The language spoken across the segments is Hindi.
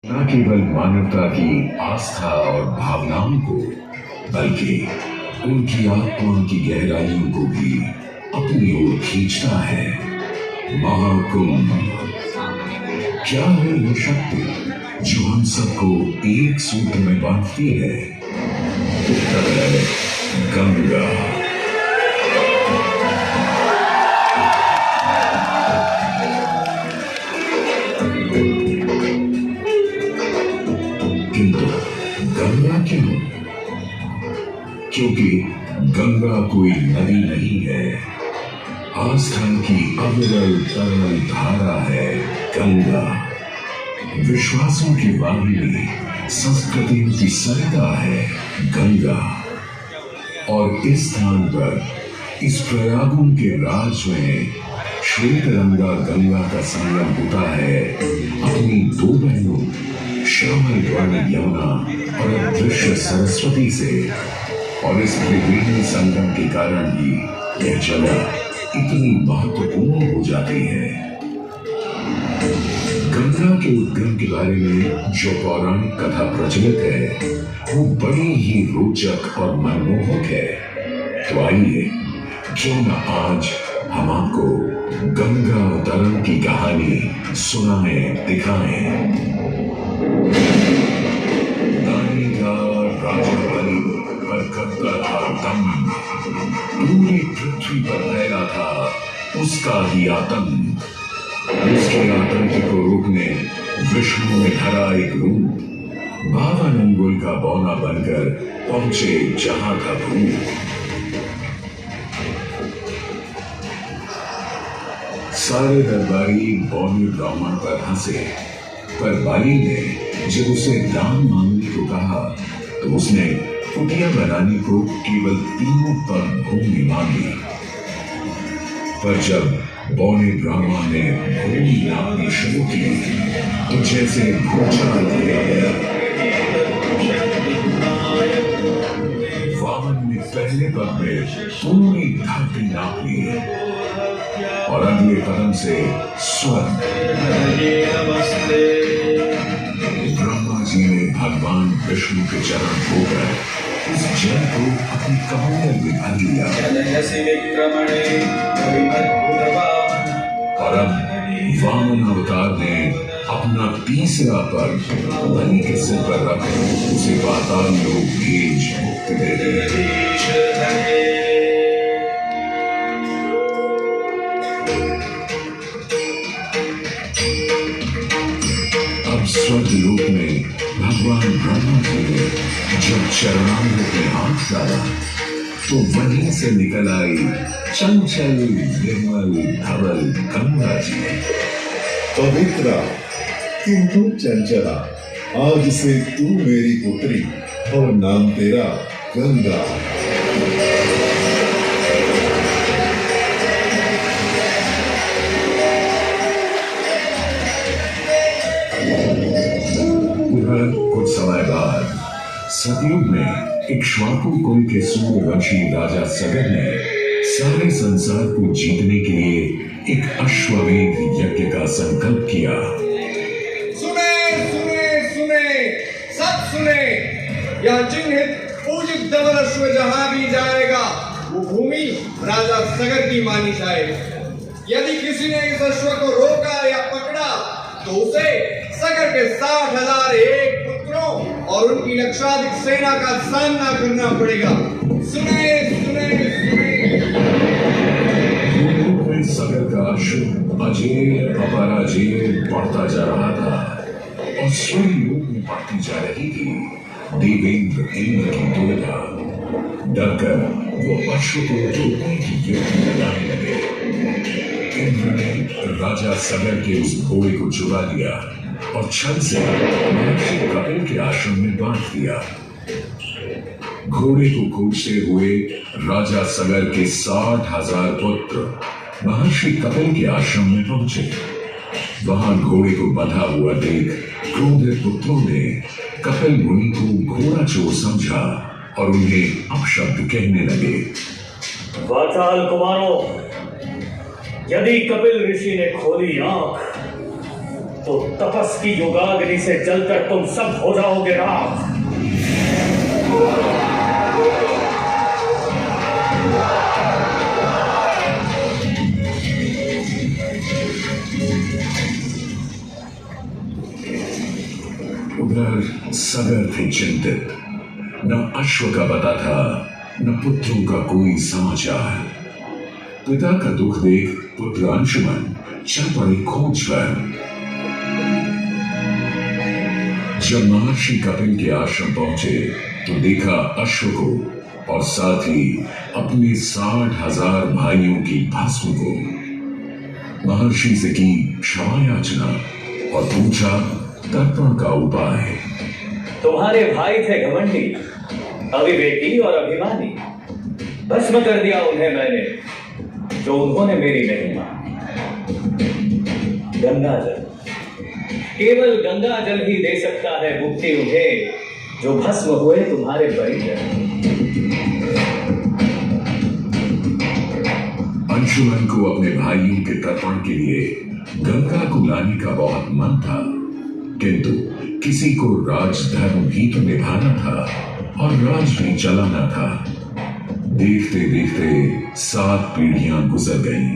न केवल मानवता की आस्था और भावनाओं को, बल्कि उनकी आत्मा की गहराइयों को भी अपनी ओर खींचता है। महाकुंभ क्या है वो शक्ति जो हम सबको एक सूत्र में बांधती है? उत्तर है गंगा। किंतु गंगा क्यों? क्योंकि गंगा कोई नदी नहीं है, आस्था की अविरल तरल धारा है गंगा। विश्वासों की वाहिनी, संस्कृतियों की सरिता है गंगा। और इस स्थान पर, इस प्रयागों के राज में श्वेत रंगा गंगा का संगम होता है अपनी दो बहनों श्यामल वर्ण यमुना और अदृश्य सरस्वती से। और इस त्रिवेणी संगम के कारण ही यह जगह इतनी महत्वपूर्ण हो जाती है। गंगा के उद्गम के बारे में जो पौराणिक कथा प्रचलित है वो बड़ी ही रोचक और मनमोहक है। तो आइए क्यों न आज हम आपको गंगा अवतरण की कहानी सुनाएं, दिखाएं। दानी का राजा बलि पर करता था दम, पूरी पृथ्वी पर फैला था उसका ही आतंक। उसके आतंक को रोकने विष्णु ने धरा एक रूप, 52 अंगुल का बौना बनकर पहुंचे जहां था भूत। सारे दरबारी बौने ब्राह्मण पर हंसे, पर बाली ने जब उसे दान मांगने को कहा तो उसने कुटिया बनाने को केवल 3 पर भूमि मांगी। पर जब बौने ब्राह्मण ने भूमि नापनी शुरू की तो जैसे भूचाल गया। वामन ने पहले पद में पूरी धरती नाप ली और अगले कदम से स्वर्ग। ब्रह्मा जी ने भगवान विष्णु के चरण धोकर इस जल को अपनी कमंडल में भर लिया। और अब वामन अवतार ने अपना तीसरा पर बलि के सिर पर रख उसे पाताल लोक भेज मुक्ति दे दी। अब स्वर्ग लोक में भगवान ब्रह्मा जी ने जब चरणामृत में हाथ डाला तो वहीं से निकल आई चंचल निर्मल धवल गंगा जी। पवित्रा किंतु चंचला, आज से तू मेरी पुत्री और नाम तेरा गंगा। उधर कुछ समय बाद सतयुग में इक्ष्वाकु कुल के सूर्यवंशी राजा सगर ने सारे संसार को जीतने के लिए एक अश्वमेध यज्ञ का संकल्प किया। सुने सुने सुने, सब सुने, यह चिन्हित पूजित धवल अश्व जहां भी जाएगा वो भूमि राजा सगर की मानी जाएगी। यदि किसी ने इस अश्व को रोका या पकड़ा तो उसे सगर के 60,000 एक पुत्रों और उनकी लक्षाधिक सेना का सामना करना पड़ेगा। सुने सुने सुने। सगर का अश्व अजेय अपराजेय बढ़ता जा रहा था और स्वर्ग लोक में बढ़ती जा रही थी देवेंद्र इंद्र की दुविधा। डरकर वो अश्व को रोकने की युक्ति लगाने लगे। इंद्र ने राजा सगर के उस घोड़े को चुरा लिया और छल से महर्षि कपिल के आश्रम में बांध दिया। घोड़े को खोजते हुए राजा सगर के 60,000 पुत्र महर्षि कपिल के आश्रम में पहुंचे। वहां घोड़े को बंधा हुआ देख क्रोधित पुत्रों ने कपिल मुनि को घोड़ा चोर समझा और उन्हें अपशब्द कहने लगे। वाचाल कुमारों, यदि कपिल ऋषि ने खोली आंख तो तो तपस की योगाग्नि से जलकर तुम सब हो जाओगे राख। उधर सगर थे चिंतित। न अश्व का पता था, न पुत्रों का कोई समाचार। पिता का दुख देख पुत्र अंशुमन चल पड़े खोज पर। जब महर्षि कपिल के आश्रम पहुंचे तो देखा अश्व को और साथ ही अपने 60,000 भाइयों की भस्म को। महर्षि से की क्षमा याचना और पूछा तर्पण का उपाय। तुम्हारे भाई थे घमंडी, अविवेकी और अभिमानी। भस्म कर दिया उन्हें मैंने, जो उन्होंने मेरी नहीं मानी। गंगा जल, केवल गंगा जल ही दे सकता है मुक्ति उन्हें, जो भस्म हुए तुम्हारे परिजन। अंशुमन को अपने भाइयों के तर्पण के लिए गंगा को लाने का बहुत मन था, किंतु किसी को राजधर्म भी तो निभाना था और राज भी चलाना था। देखते देखते 7 पीढ़ियां गुजर गईं,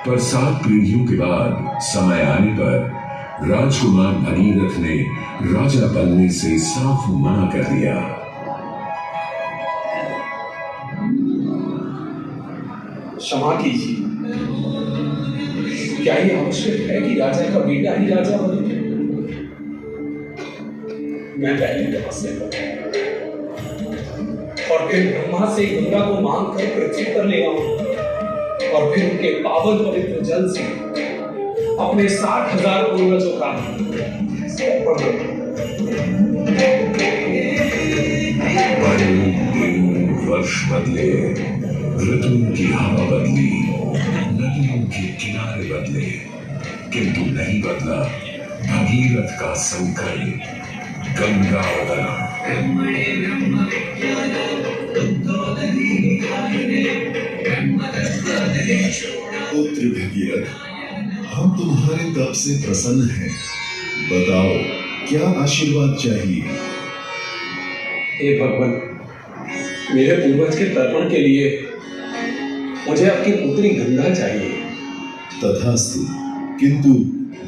पर 7 पीढ़ियों के बाद समय आने पर राजकुमार भगीरथ ने राजा बनने से साफ मना कर दिया। क्षमा कीजिए, क्या ये आवश्यक है कि राजा का बेटा ही राजा बने? मैं पहले तपस्या करूं और फिर ब्रह्मा से गंगा को मांग कर पृथ्वी पर ले आऊं और फिर उनके पावन पवित्र जल से अपने 60,000 पूर्वजों का समर्पण करूं। वर्ष बदले, ऋतुओं की हवा बदली, नदियों के किनारे बदले, किंतु नहीं बदला भगीरथ का संकल्प। गंगा अवतरण। पुत्र भगीरथ, हम तुम्हारे तप से प्रसन्न हैं। बताओ क्या आशीर्वाद चाहिए? हे भगवान, मेरे पूर्वज के तर्पण के लिए मुझे आपकी पुत्री गंगा चाहिए। तथास्तु, किंतु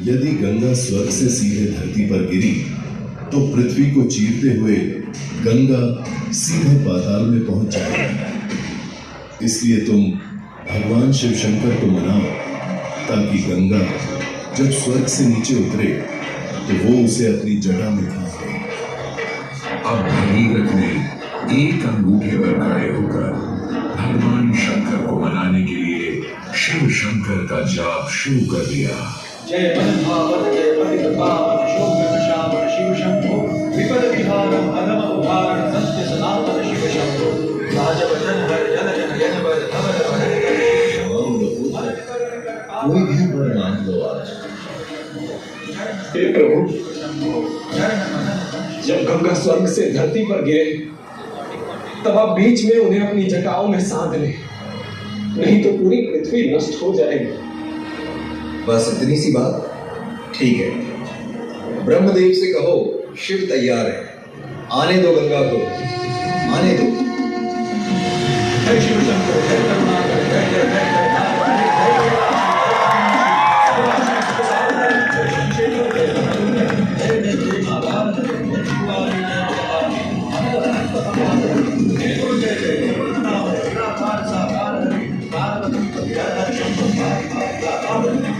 यदि गंगा स्वर्ग से सीधे धरती पर गिरी तो पृथ्वी को चीरते हुए गंगा सीधे पाताल में पहुंच जाएगी। इसलिए तुम भगवान शिव शंकर को मनाओ, ताकि गंगा जब स्वर्ग से नीचे उतरे तो वो उसे अपनी जटा में खींच ले। अब भगीरथ ने एक अंगूठे पर खड़े होकर भगवान शंकर को मनाने के लिए शिव शंकर का जाप शुरू कर दिया। जय मनभावन जय पतितपावन शोभन श्यामन शिव शंभो विपद विहारम अधम उदाहरण सत्य सनातन शिव शंभो राजवचन हर जन जन जन वर धवल कोई भी वर मांग लो आज। हे प्रभु, जब गंगा स्वर्ग से धरती पर गिरे तब आप बीच में उन्हें अपनी जटाओं में साध लें, नहीं तो पूरी पृथ्वी नष्ट हो जाएगी। बस इतनी सी बात? ठीक है, ब्रह्मदेव से कहो शिव तैयार है, आने दो गंगा को, आने दो। जय शिव शंकर, जय करुणाकर, जय जय जय जय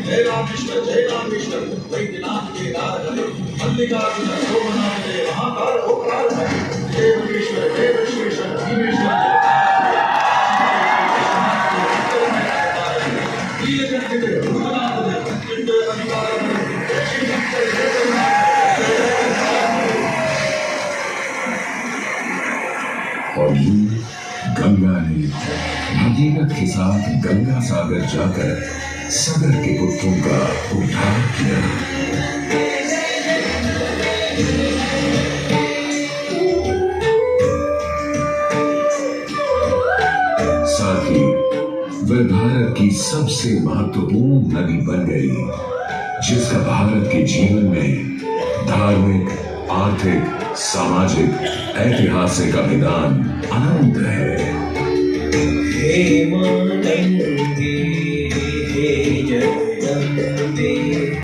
जय राम कृष्ण वैद्यनाथ के नाथ मल्लिकार्जुन सोमनाथ जय महाकाल ओंकार जय विश्वेश्वर जय विश्वेश्वर भीमेश्वर और यूं गंगा ने भगीरथ के साथ गंगा सागर जाकर सगर के पुत्रों का उद्धार किया। साथ ही वह भारत की सबसे महत्वपूर्ण नदी बन गई, जिसका भारत के जीवन में धार्मिक, आर्थिक, सामाजिक, ऐतिहासिक अभिदान अनंत है। हे मां गंगे